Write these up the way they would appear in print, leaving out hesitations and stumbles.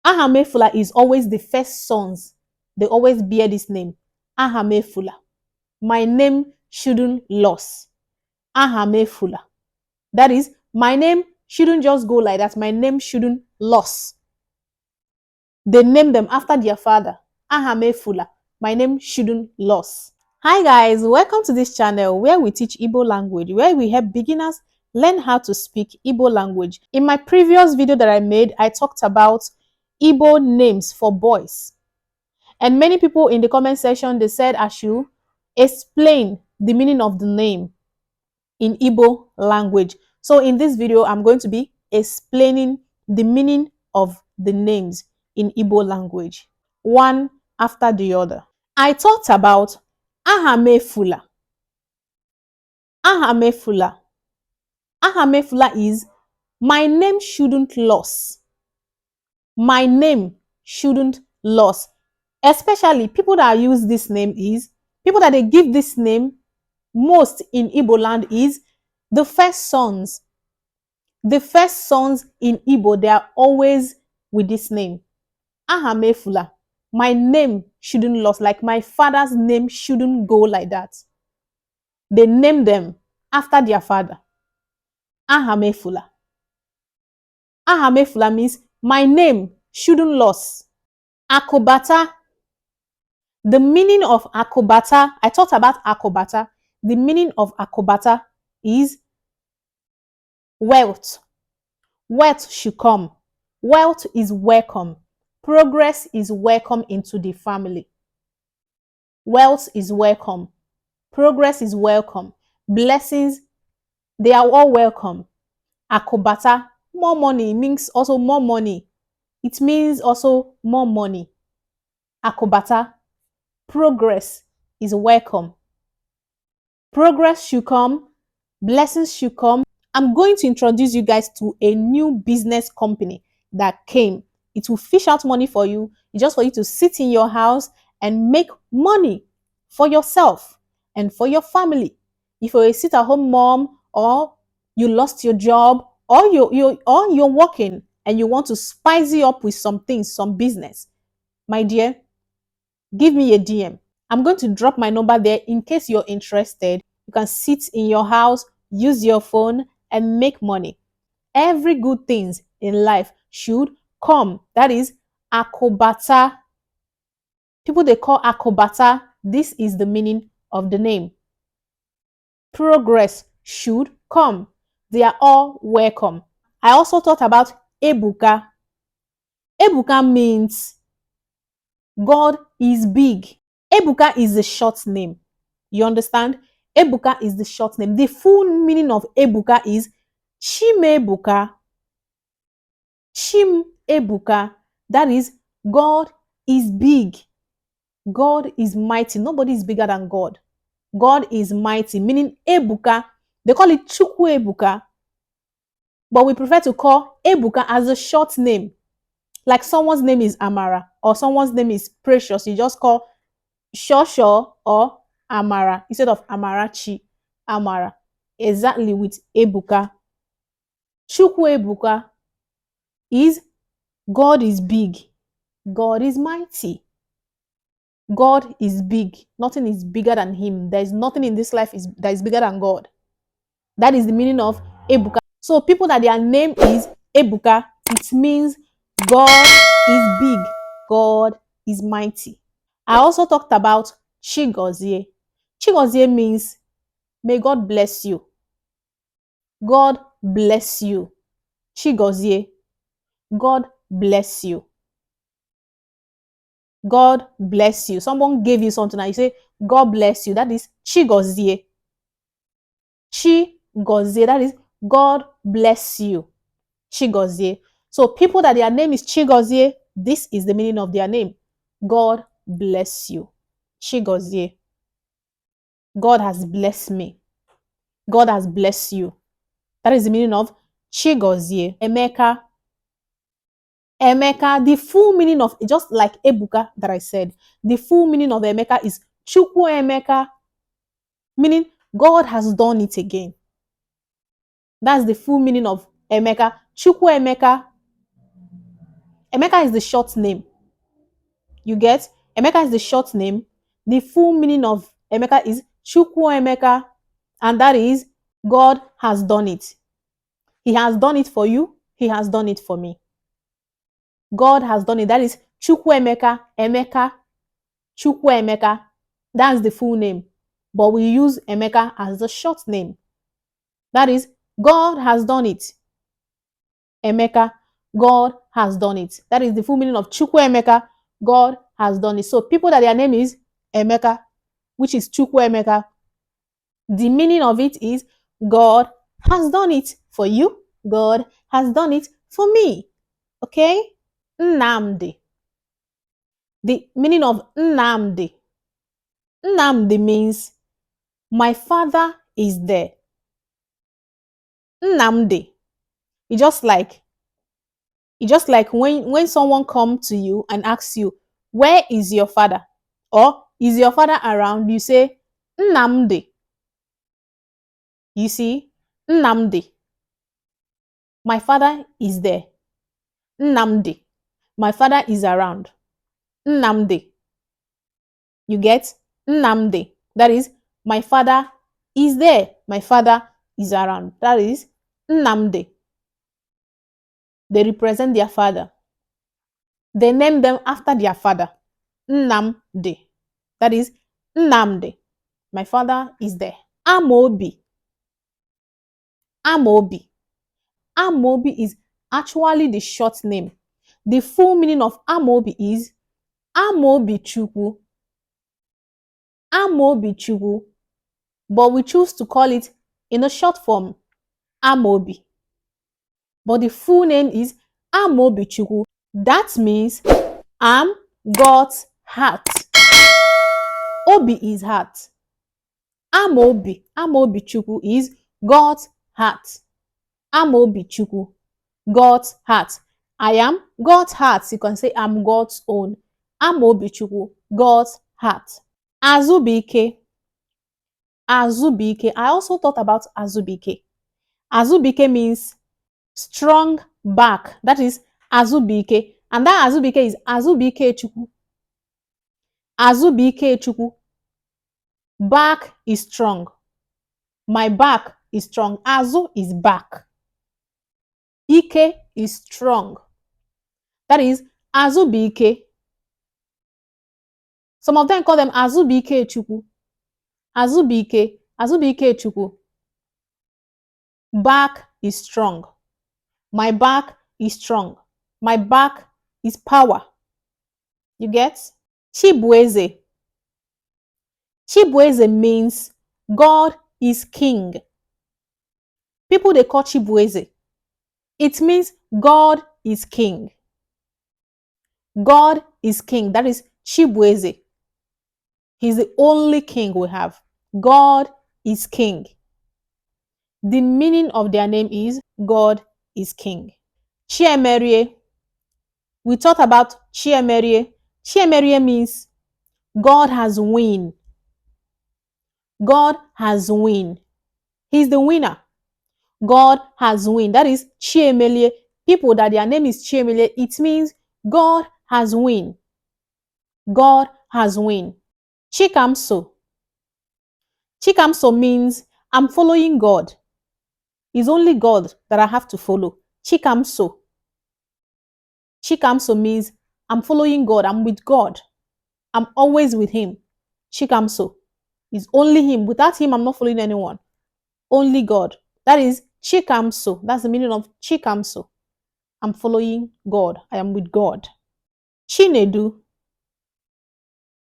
Ahamefula is always the first sons. They always bear this name. Ahamefula. My name shouldn't lose. Ahamefula. That is, my name shouldn't just go like that. My name shouldn't lose. They name them after their father. Ahamefula. My name shouldn't lose. Hi guys, welcome to this channel where we teach Igbo language, where we help beginners learn how to speak Igbo language. In my previous video that I made, I talked about Igbo names for boys. And many people in the comment section, they said I should explain the meaning of the name in Igbo language. So in this video, I'm going to be explaining the meaning of the names in Igbo language, one after the other. I talked about Ahamefula. Ahamefula. Ahamefula is my name shouldn't lose. My name shouldn't lose. Especially people that use this name is, people that they give this name most in Igbo land is the first sons. The first sons in Igbo, they are always with this name. Ahamefula. My name shouldn't lose. Like my father's name shouldn't go like that. They name them after their father. Ahamefula. Ahamefula means my name shouldn't lose. Akubata. The meaning of Akubata, I talked about Akubata. The meaning of Akubata is wealth. Wealth should come. Wealth is welcome. Progress is welcome into the family. Wealth is welcome. Progress is welcome. Blessings, they are all welcome. Akubata, more money means also more money. It means also more money. Akubata, progress is welcome. Progress should come. Blessings should come. I'm going to introduce you guys to a new business company that came. It will fish out money for you. It's just for you to sit in your house and make money for yourself and for your family. If you're a sit-at-home mom, or you lost your job, or you're working and you want to spice it up with some things, some business, my dear, give me a DM. I'm going to drop my number there in case you're interested. You can sit in your house, use your phone, and make money. Every good things in life should come. That is Akubata. People they call Akubata. This is the meaning of the name. Progress should come. They are all welcome. I also talked about Ebuka. Ebuka means God is big. Ebuka is the short name. You understand? Ebuka is the short name. The full meaning of Ebuka is Chimebuka. Chimebuka. That is, God is big. God is mighty. Nobody is bigger than God. God is mighty, meaning Ebuka. They call it Chukwu Ebuka. But we prefer to call Ebuka as a short name. Like someone's name is Amara or someone's name is Precious. You just call Shosho or Amara instead of Amarachi. Amara. Exactly with Ebuka. Chukwu Ebuka is God is big. God is mighty. God is big. Nothing is bigger than him. There is nothing in this life that is bigger than God. That is the meaning of Ebuka. So people that their name is Ebuka, it means God is big. God is mighty. I also talked about Chigozie. Chigozie means may God bless you. God bless you. Chigozie. God bless you. God bless you. Someone gave you something and you say, God bless you. That is Chigozie. Chigozie. That is God bless you. Chigozie. So people that their name is Chigozie, this is the meaning of their name. God bless you. Chigozie. God has blessed me. God has blessed you. That is the meaning of Chigozie. Emeka. Emeka, the full meaning of, just like Ebuka that I said, the full meaning of Emeka is Chukwu Emeka, meaning God has done it again. That's the full meaning of Emeka. Chukwu Emeka. Emeka is the short name. You get? Emeka is the short name. The full meaning of Emeka is Chukwuemeka, and that is God has done it. He has done it for you. He has done it for me. God has done it. That is Chukwuemeka, Emeka, Chukwuemeka. That's the full name. But we use Emeka as the short name. That is, God has done it. Emeka, God has done it. That is the full meaning of Chukwuemeka, God has done it. So people that their name is Emeka, which is Chukwuemeka, the meaning of it is God has done it for you. God has done it for me. Okay? Nnamdi. The meaning of Nnamdi. Nnamdi means my father is there. Nnamdi. It's just like when someone comes to you and asks you, where is your father? Or is your father around? You say, Nnamdi. You see, Nnamdi. My father is there. Nnamdi. My father is around. Nnamdi. You get? Nnamdi. That is, my father is there. My father is around. That is Nnamdi. They represent their father. They name them after their father. Nnamdi. That is Nnamdi. My father is there. Amobi. Amobi. Amobi is actually the short name. The full meaning of Amobi is Amobi Chukwu. Amobi Chukwu. But we choose to call it in a short form, Amobi. But the full name is Amobi Chukwu. That means I'm God's heart. Obi is heart. Amobi. Amobi Chukwu is God's heart. Amobi Chukwu. God's heart. I am God's heart. You can say I'm God's own. Amobi Chukwu. God's heart. Azubuike. Azubuike. I also thought about Azubuike. Azubuike means strong back. That is Azubuike. And that Azubuike is Azubuike Chukwu. Azubuike Chukwu. Back is strong. My back is strong. Azu is back. Ike is strong. That is Azubuike. Some of them call them Azubuike Chukwu. Azubuike. Azubuike Chukwu. Back is strong. My back is strong. My back is power. You get? Chibueze. Chibueze means God is king. People they call Chibueze. It means God is king. God is king. That is Chibueze. He's the only king we have. God is king. The meaning of their name is God is king. Chiemerie. We talked about Chiemerie. Chiemerie means God has win. God has win. He's the winner. God has win. That is Chiemelie. People that their name is Chiemelie, it means God has win. God has win. Chikamso. Chikamso means I'm following God. It's only God that I have to follow. Chikamso. Chikamso means I'm following God. I'm with God. I'm always with Him. Chikamso. It's only Him. Without Him, I'm not following anyone. Only God. That is Chikamso. That's the meaning of Chikamso. I'm following God. I am with God. Chinedu.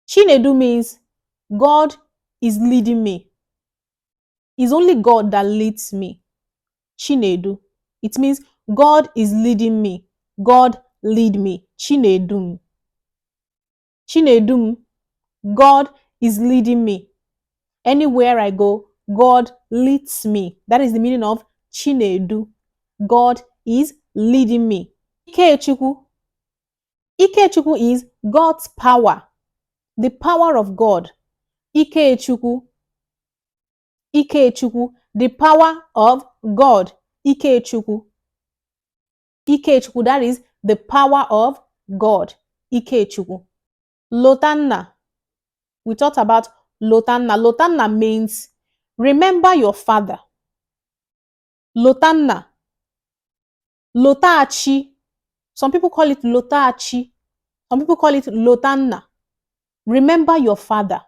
Chinedu means God is leading me. It's only God that leads me. Chinedu. It means God is leading me. God lead me. Chinedum. Chinedum. God is leading me. Anywhere I go, God leads me. That is the meaning of Chinedu. God is leading me. Ikechukwu. Ikechukwu is God's power. The power of God. Ikechukwu. Ikechukwu. The power of God. Ikechukwu. Ikechukwu. That is the power of God. Ikechukwu. Lotanna. We talked about Lotanna. Lotanna means remember your father. Lotanna. Lotachi. Some people call it Lotachi. Some people call it Lotanna. Remember your father.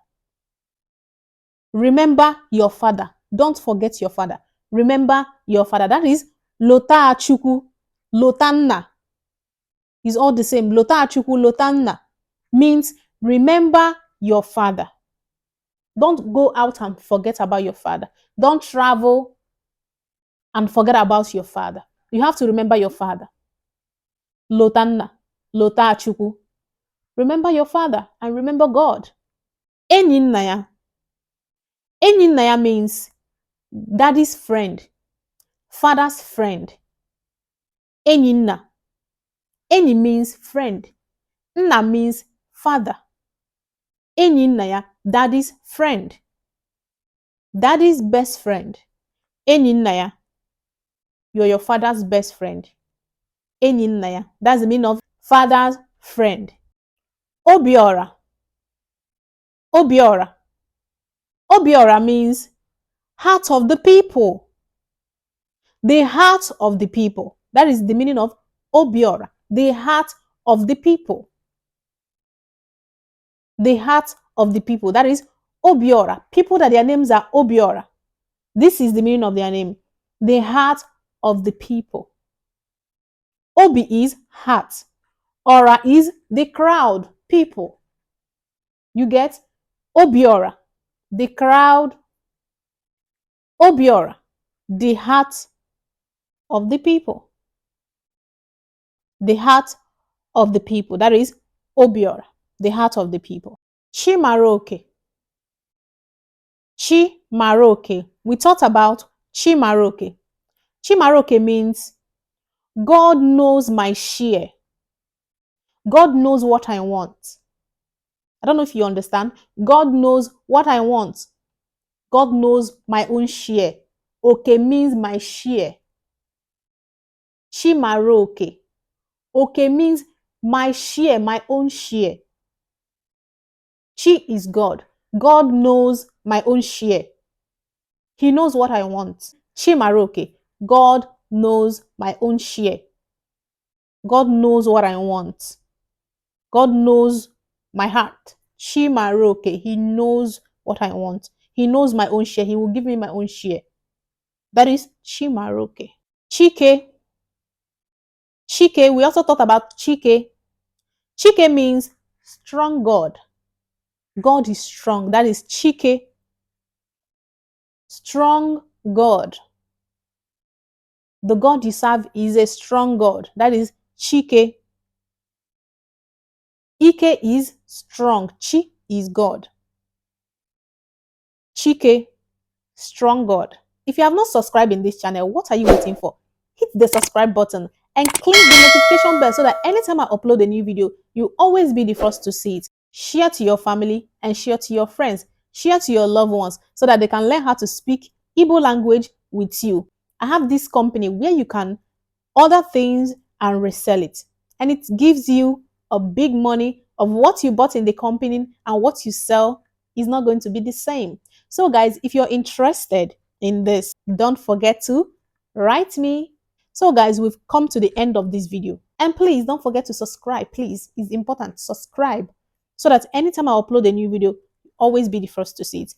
Remember your father. Don't forget your father. Remember your father. That is Lotachukwu. Lotanna is all the same. Lotachukwu, Lotanna means remember your father. Don't go out and forget about your father. Don't travel and forget about your father. You have to remember your father. Lotanna, Lotachukwu. Remember your father and remember God. Enyinna. Enyinna means daddy's friend, father's friend. Enyinna. Enyi means friend. Nna means father. Enyinna, daddy's friend. Daddy's best friend. Enyinna, you're your father's best friend. Enyinna, that's the meaning of father's friend. Obiora. Obiora. Obiora means heart of the people. The heart of the people. That is the meaning of Obiora. The heart of the people. The heart of the people. That is Obiora. People that their names are Obiora. This is the meaning of their name. The heart of the people. Obi is heart. Ora is the crowd, people. You get Obiora, the crowd. Obiora, the heart of the people. The heart of the people. That is Obiora, the heart of the people. Chimaroke. Chimaroke. We talked about Chimaroke. Chimaroke means God knows my share. God knows what I want. I don't know if you understand. God knows what I want. God knows my own share. Oke means my share. Chimaroke. Oke means my share, my own share. Chi is God. God knows my own share. He knows what I want. Chimaroke. God knows my own share. God knows what I want. God knows my heart. Chimaroke. He knows what I want. He knows my own share. He will give me my own share. That is Chimaroke. Chike. Chike. We also talked about Chike. Chike means strong God. God is strong. That is Chike. Strong God. The God you serve is a strong God. That is Chike. Ike is strong. Chi is God. Chike, strong God. If you have not subscribed in this channel, what are you waiting for? Hit the subscribe button and click the notification bell so that anytime I upload a new video, you'll always be the first to see it. Share to your family and share to your friends. Share to your loved ones so that they can learn how to speak Igbo language with you. I have this company where you can order things and resell it. And it gives you a big money of what you bought in the company, and what you sell is not going to be the same. So guys, if you're interested in this, don't forget to write me. So guys, we've come to the end of this video. And please don't forget to subscribe. Please, it's important. Subscribe so that anytime I upload a new video, always be the first to see it.